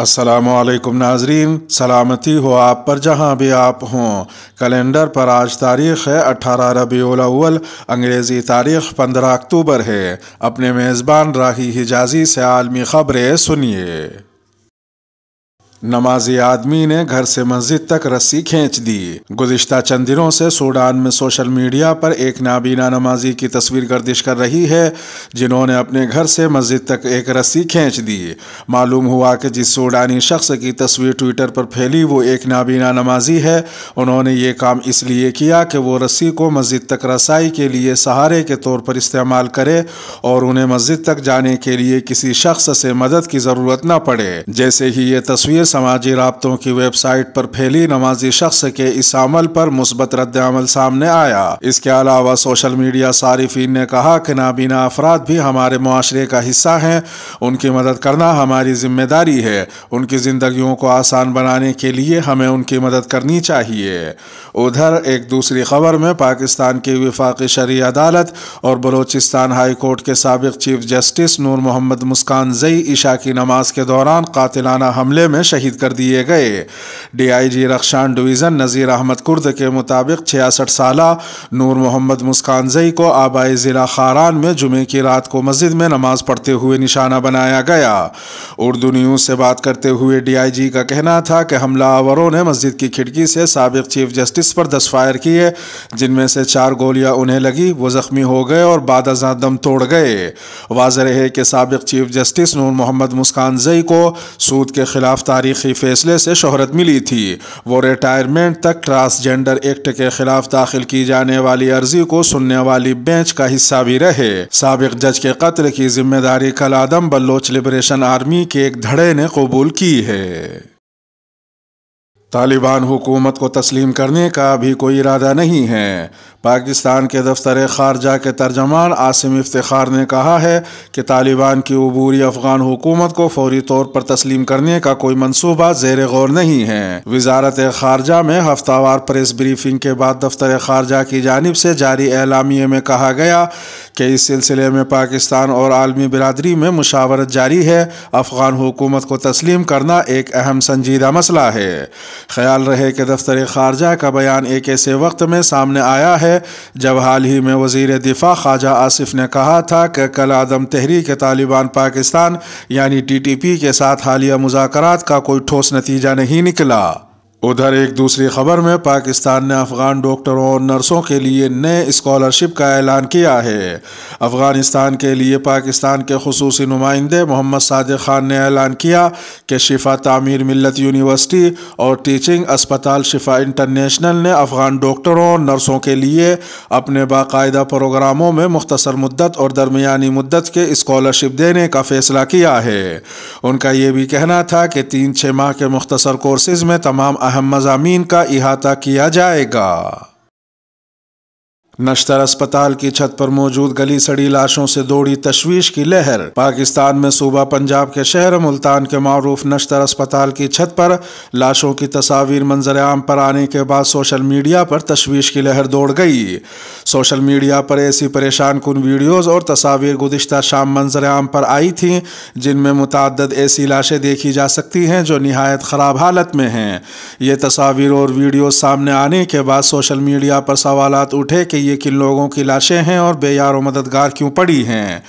السلام علیکم ناظرین، سلامتی ہو آپ پر جہاں بھی آپ ہوں۔ کیلنڈر پر آج تاریخ ہے 18 ربیع الاول، انگریزی تاریخ 15 اکتوبر ہے۔ اپنے میزبان راہی حجازی سے عالمی خبریں سنیے۔ نمازی آدمی نے گھر سے مسجد تک رسی کھینچ دی۔ گزشتہ چند دنوں سے سوڈان میں سوشل میڈیا پر ایک نابینا نمازی کی تصویر گردش کر رہی ہے جنہوں نے اپنے گھر سے مسجد تک ایک رسی کھینچ دی۔ معلوم ہوا کہ جس سوڈانی شخص کی تصویر ٹویٹر پر پھیلی وہ ایک نابینا نمازی ہے۔ انہوں نے یہ کام اس لیے کیا کہ وہ رسی کو مسجد تک رسائی کے لیے سہارے کے طور پر استعمال کرے اور انہیں مسجد تک جانے کے لیے کسی شخص سے مدد کی ضرورت نہ پڑے۔ جیسے ہی یہ تصویر سماجی رابطوں کی ویب سائٹ پر پھیلی، نمازی شخص کے اس عمل پر مثبت رد عمل سامنے آیا۔ اس کے علاوہ سوشل میڈیا صارفین نے کہا کہ نابینا افراد بھی ہمارے معاشرے کا حصہ ہیں، ان کی مدد کرنا ہماری ذمہ داری ہے، ان کی زندگیوں کو آسان بنانے کے لیے ہمیں ان کی مدد کرنی چاہیے۔ ادھر ایک دوسری خبر میں پاکستان کی وفاقی شرعی عدالت اور بلوچستان ہائی کورٹ کے سابق چیف جسٹس نور محمد مسکان زئی عشاء کی نماز کے دوران قاتلانہ حملے میں شہید کر دیے گئے۔ D I G Rakhshan division Nazir Ahmed Kurd کے مطابق 66 سالہ نور محمد مسکان زئی کو آبائی ضلع خاران میں جمعے کی رات کو مسجد میں نماز پڑھتے ہوئے نشانہ بنایا گیا۔ اردو نیوز سے بات کرتے ہوئے ڈی آئی جی کا کہنا تھا کہ حملہ آوروں نے مسجد کی کھڑکی سے سابق چیف جسٹس پر 10 فائر کیے، جن میں سے 4 گولیاں انہیں لگی، وہ زخمی ہو گئے اور بعد ازاں دم توڑ گئے۔ واضح ہے کہ سابق چیف جسٹس نور محمد مسکان زئی کو سود کے خلاف تاریخی فیصلے سے شہرت ملی تھی۔ وہ ریٹائرمنٹ تک ٹرانسجنڈر ایکٹ کے خلاف داخل کی جانے والی عرضی کو سننے والی بینچ کا حصہ بھی رہے۔ سابق جج کے قتل کی ذمہ داری کالعدم بلوچ لبریشن آرمی کے ایک دھڑے نے قبول کی ہے۔ طالبان حکومت کو تسلیم کرنے کا ابھی کوئی ارادہ نہیں ہے۔ پاکستان کے دفتر خارجہ کے ترجمان عاصم افتخار نے کہا ہے کہ طالبان کی عبوری افغان حکومت کو فوری طور پر تسلیم کرنے کا کوئی منصوبہ زیر غور نہیں ہے۔ وزارت خارجہ میں ہفتہ وار پریس بریفنگ کے بعد دفتر خارجہ کی جانب سے جاری اعلامیے میں کہا گیا کہ اس سلسلے میں پاکستان اور عالمی برادری میں مشاورت جاری ہے۔ افغان حکومت کو تسلیم کرنا ایک اہم سنجیدہ مسئلہ ہے۔ خیال رہے کہ دفتر خارجہ کا بیان ایک ایسے وقت میں سامنے آیا ہے جب حال ہی میں وزیر دفاع خواجہ آصف نے کہا تھا کہ کالعدم تحریک طالبان پاکستان یعنی TTP کے ساتھ حالیہ مذاکرات کا کوئی ٹھوس نتیجہ نہیں نکلا۔ ادھر ایک دوسری خبر میں پاکستان نے افغان ڈاکٹروں اور نرسوں کے لیے نئے اسکالرشپ کا اعلان کیا ہے۔ افغانستان کے لیے پاکستان کے خصوصی نمائندے محمد صادق خان نے اعلان کیا کہ شفا تعمیر ملت یونیورسٹی اور ٹیچنگ اسپتال شفا انٹرنیشنل نے افغان ڈاکٹروں اور نرسوں کے لیے اپنے باقاعدہ پروگراموں میں مختصر مدت اور درمیانی مدت کے اسکالرشپ دینے کا فیصلہ کیا ہے۔ ان کا یہ بھی کہنا تھا کہ 3-6 ماہ کے مختصر کورسز میں تمام اہم مضامین کا احاطہ کیا جائے گا۔ نشتر اسپتال کی چھت پر موجود گلی سڑی لاشوں سے دوڑی تشویش کی لہر۔ پاکستان میں صوبہ پنجاب کے شہر ملتان کے معروف نشتر اسپتال کی چھت پر لاشوں کی تصاویر منظر عام پر آنے کے بعد سوشل میڈیا پر تشویش کی لہر دوڑ گئی۔ سوشل میڈیا پر ایسی پریشان کن ویڈیوز اور تصاویر گزشتہ شام منظر عام پر آئی تھیں جن میں متعدد ایسی لاشیں دیکھی جا سکتی ہیں جو نہایت خراب حالت میں ہیں۔ یہ تصاویر اور ویڈیوز سامنے آنے کے بعد سوشل میڈیا پر سوالات اٹھے کہ یہ کن لوگوں کی لاشیں ہیں اور بے یار و مددگار کیوں پڑی ہیں۔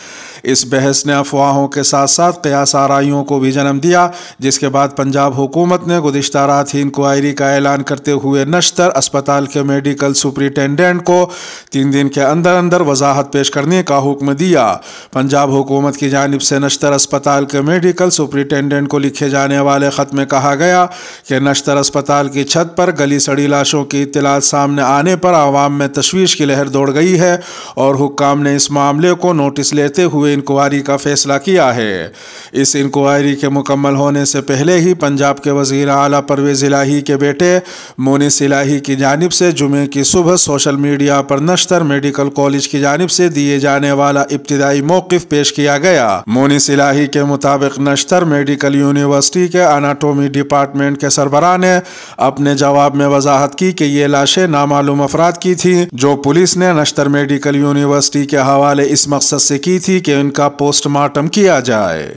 اس بحث نے افواہوں کے ساتھ ساتھ قیاس آرائیوں کو بھی جنم دیا، جس کے بعد پنجاب حکومت نے گزشتہ رات ہی انکوائری کا اعلان کرتے ہوئے نشتر اسپتال کے میڈیکل سپرنٹینڈنٹ کو 3 دن کے اندر اندر وضاحت پیش کرنے کا حکم دیا۔ پنجاب حکومت کی جانب سے نشتر اسپتال کے میڈیکل سپرنٹینڈنٹ کو لکھے جانے والے خط میں کہا گیا کہ نشتر اسپتال کی چھت پر گلی سڑی لاشوں کی اطلاعات سامنے آنے پر عوام میں تشویش کی لہر دوڑ گئی ہے اور حکام نے اس معاملے کو نوٹس لیتے ہوئے انکوائری کا فیصلہ کیا ہے۔ اس انکوائری کے مکمل ہونے سے پہلے ہی پنجاب کے وزیر اعلیٰ پرویز الہی کے بیٹے مونس الہی کی جانب سے جمعے کی صبح سوشل میڈیا پر نشتر میڈیکل کالج کی جانب سے دیے جانے والا ابتدائی موقف پیش کیا گیا۔ مونس الہی کے مطابق نشتر میڈیکل یونیورسٹی کے اناٹومی ڈپارٹمنٹ کے سربراہ نے اپنے جواب میں وضاحت کی کہ یہ لاشیں نامعلوم افراد کی تھیں جو پولیس نے نشتر میڈیکل یونیورسٹی کے حوالے اس مقصد سے کی تھی کہ ان کا پوسٹ مارٹم کیا جائے۔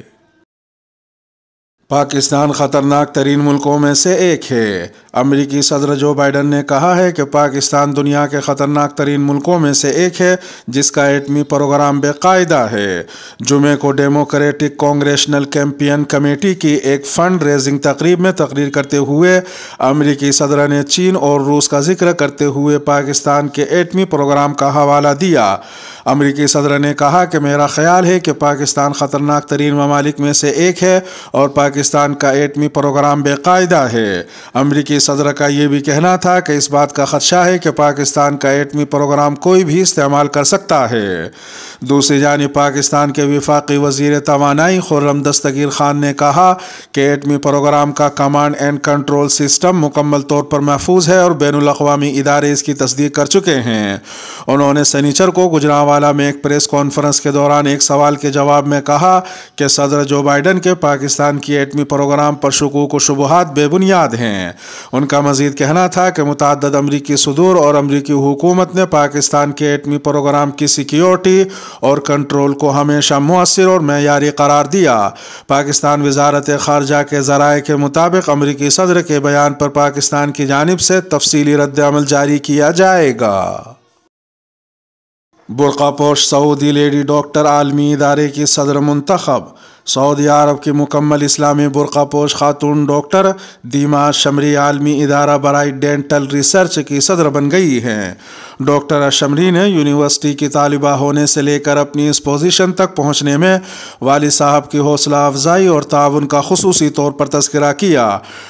پاکستان خطرناک ترین ملکوں میں سے ایک ہے۔ امریکی صدر جو بائیڈن نے کہا ہے کہ پاکستان دنیا کے خطرناک ترین ملکوں میں سے ایک ہے جس کا ایٹمی پروگرام بے قاعدہ ہے۔ جمعے کو ڈیموکریٹک کانگریشنل کیمپین کمیٹی کی ایک فنڈ ریزنگ تقریب میں تقریر کرتے ہوئے امریکی صدر نے چین اور روس کا ذکر کرتے ہوئے پاکستان کے ایٹمی پروگرام کا حوالہ دیا۔ امریکی صدر نے کہا کہ میرا خیال ہے کہ پاکستان خطرناک ترین ممالک میں سے ایک ہے اور پاکستان کا ایٹمی پروگرام بے قاعدہ ہے۔ امریکی صدر کا یہ بھی کہنا تھا کہ اس بات کا خدشہ ہے کہ پاکستان کا ایٹمی پروگرام کوئی بھی استعمال کر سکتا ہے۔ دوسری جانب پاکستان کے وفاقی وزیر توانائی خرم دستگیر خان نے کہا کہ ایٹمی پروگرام کا کمانڈ اینڈ کنٹرول سسٹم مکمل طور پر محفوظ ہے اور بین الاقوامی ادارے اس کی تصدیق کر چکے ہیں۔ انہوں نے سنیچر کو گجرانوالہ میں ایک پریس کانفرنس کے دوران ایک سوال کے جواب میں کہا کہ صدر جو بائیڈن کے پاکستان کی ایٹمی پروگرام پر شکوک و شبہات بے بنیاد ہیں۔ ان کا مزید کہنا تھا کہ متعدد امریکی صدور اور امریکی حکومت نے پاکستان کے ایٹمی پروگرام کی سیکیورٹی اور کنٹرول کو ہمیشہ مؤثر اور معیاری قرار دیا۔ پاکستان وزارت خارجہ کے ذرائع کے مطابق امریکی صدر کے بیان پر پاکستان کی جانب سے تفصیلی رد عمل جاری کیا جائے گا۔ برقع پوش سعودی لیڈی ڈاکٹر عالمی ادارے کی صدر منتخب۔ سعودی عرب کی مکمل اسلامی برقع پوش خاتون ڈاکٹر دیما الشمری عالمی ادارہ برائے ڈینٹل ریسرچ کی صدر بن گئی ہیں۔ ڈاکٹر الشمری نے یونیورسٹی کی طالبہ ہونے سے لے کر اپنی اس پوزیشن تک پہنچنے میں والد صاحب کی حوصلہ افزائی اور تعاون کا خصوصی طور پر تذکرہ کیا۔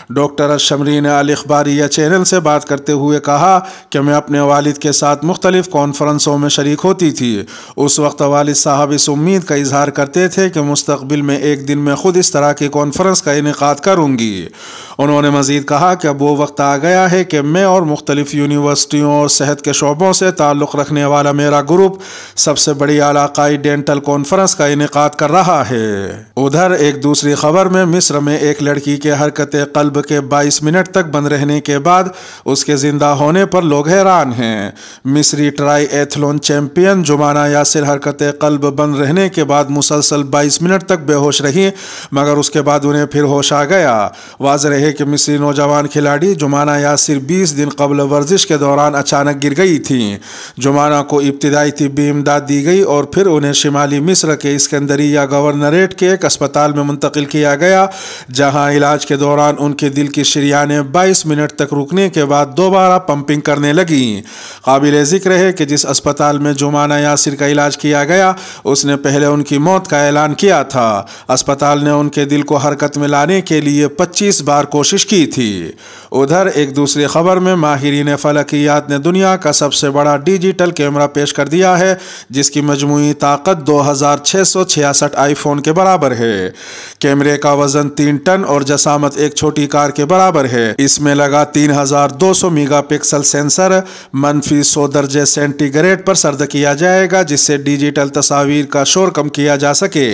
ڈاکٹر الشمری نے الاخباریہ چینل سے بات کرتے ہوئے کہا کہ میں اپنے والد کے ساتھ مختلف کانفرنسوں میں شریک ہوتی تھی۔ اس وقت والد صاحب اس امید کا اظہار کرتے تھے کہ مستقبل میں ایک دن میں خود اس طرح کی کانفرنس کا انعقاد کروں گی۔ انہوں نے مزید کہا کہ اب وہ وقت آ گیا ہے کہ میں اور مختلف یونیورسٹیوں اور صحت کے شعبوں سے تعلق رکھنے والا میرا گروپ سب سے بڑی علاقائی ڈینٹل کانفرنس کا انعقاد کر رہا ہے۔ ادھر ایک دوسری خبر میں مصر میں ایک لڑکی کے حرکت قلب کے 22 منٹ تک بند رہنے کے بعد اس کے زندہ ہونے پر لوگ حیران ہیں۔ مصری ٹرائی ایتھلون چیمپئن جمانہ یاسر حرکت قلب بند رہنے کے بعد مسلسل 22 منٹ تک بے ہوش رہی مگر اس کے بعد انہیں پھر ہوش آ گیا۔ واضح رہے کہ مصری نوجوان کھلاڑی جمانہ یاسر 20 دن قبل ورزش کے دوران اچانک گر گئی تھیں۔ جمانہ کو ابتدائی طبی امداد دی گئی اور پھر انہیں شمالی مصر کے اسکندریہ گورنریٹ کے ایک اسپتال میں منتقل کیا گیا جہاں علاج کے دوران ان کے دل کی شریانیں 22 منٹ تک رکنے کے بعد دوبارہ پمپنگ کرنے لگیں۔ قابل ذکر ہے کہ جس اسپتال میں جمانہ یاسر کا علاج کیا گیا اس نے پہلے ان کی موت کا اعلان کیا تھا۔ اسپتال نے ان کے دل کو حرکت میں لانے کے لیے 25 بار کوشش کی تھی۔ ادھر ایک دوسری خبر میں ماہرین فلکیات نے دنیا کا سب سے بڑا ڈیجیٹل کیمرہ پیش کر دیا ہے جس کی مجموعی طاقت 2666 آئی فون کے برابر ہے۔ کیمرے کا وزن 3 ٹن اور جسامت ایک چھوٹی کار کے برابر ہے۔ اس میں لگا 3200 میگا پکسل سینسر -100 درجے سینٹی گریڈ پر سرد کیا جائے گا جس سے ڈیجیٹل تصاویر کا شور کم کیا جا سکے۔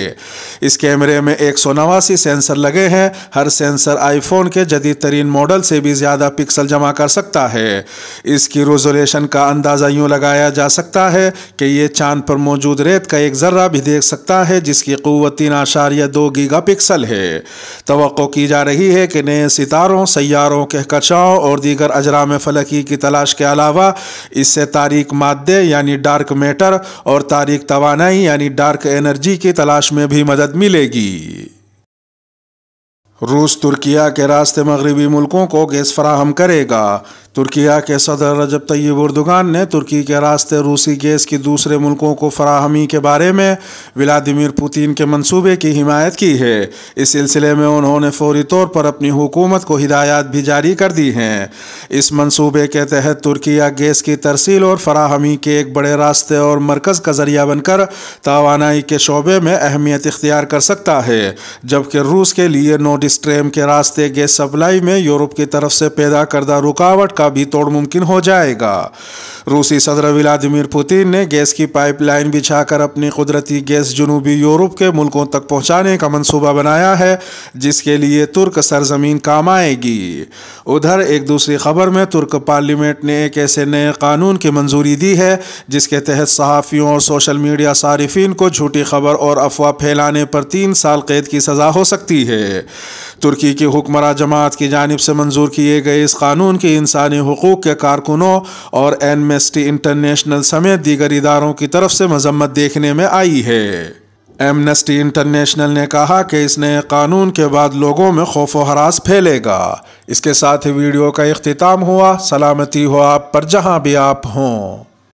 اس کیمرے میں 189 سینسر لگے ہیں۔ ہر سینسر آئی فون کے جدید ترین ماڈل سے بھی زیادہ پکسل جمع کر سکتا ہے۔ اس کی ریزولوشن کا اندازہ یوں لگایا جا سکتا ہے کہ یہ چاند پر موجود ریت کا ایک ذرہ بھی دیکھ سکتا ہے جس کی قوت 3.2 گیگا پکسل ہے۔ توقع کی جا رہی ہے کہ نئے ستاروں، سیاروں، کہکشاؤں اور دیگر اجرام فلکی کی تلاش کے علاوہ اس سے تاریک مادے یعنی ڈارک میٹر اور تاریک توانائی یعنی ڈارک انرجی کی تلاش میں بھی مدد ملے گی۔ روس ترکیہ کے راستے مغربی ملکوں کو گیس فراہم کرے گا۔ ترکیہ کے صدر رجب طیب اردوغان نے ترکی کے راستے روسی گیس کی دوسرے ملکوں کو فراہمی کے بارے میں ولادیمیر پوتین کے منصوبے کی حمایت کی ہے۔ اس سلسلے میں انہوں نے فوری طور پر اپنی حکومت کو ہدایات بھی جاری کر دی ہیں۔ اس منصوبے کے تحت ترکیہ گیس کی ترسیل اور فراہمی کے ایک بڑے راستے اور مرکز کا ذریعہ بن کر توانائی کے شعبے میں اہمیت اختیار کر سکتا ہے، جبکہ روس کے لیے نورڈ اسٹریم کے راستے گیس سپلائی میں یورپ کی طرف سے پیدا کردہ رکاوٹ کا بھی توڑ ممکن ہو جائے گا۔ روسی صدر ولادیمیر پوتین نے گیس کی پائپ لائن بچھا کر اپنی قدرتی گیس جنوبی یورپ کے ملکوں تک پہنچانے کا منصوبہ بنایا ہے جس کے لیے ترک سرزمین کام آئے گی۔ ادھر ایک دوسری خبر میں ترک پارلیمنٹ نے ایک ایسے نئے قانون کی منظوری دی ہے جس کے تحت صحافیوں اور سوشل میڈیا صارفین کو جھوٹی خبر اور افواہ پھیلانے پر 3 سال قید کی سزا ہو سکتی ہے۔ ترکی کی حکمراں جماعت کی جانب سے منظور کیے گئے اس قانون کی انسانی حقوق کے کارکنوں اور ایمنسٹی انٹرنیشنل سمیت دیگر اداروں کی طرف سے مذمت دیکھنے میں آئی ہے۔ ایمنسٹی انٹرنیشنل نے کہا کہ اس نئے قانون کے بعد لوگوں میں خوف و ہراس پھیلے گا۔ اس کے ساتھ ہی ویڈیو کا اختتام ہوا۔ سلامتی ہو آپ پر جہاں بھی آپ ہوں۔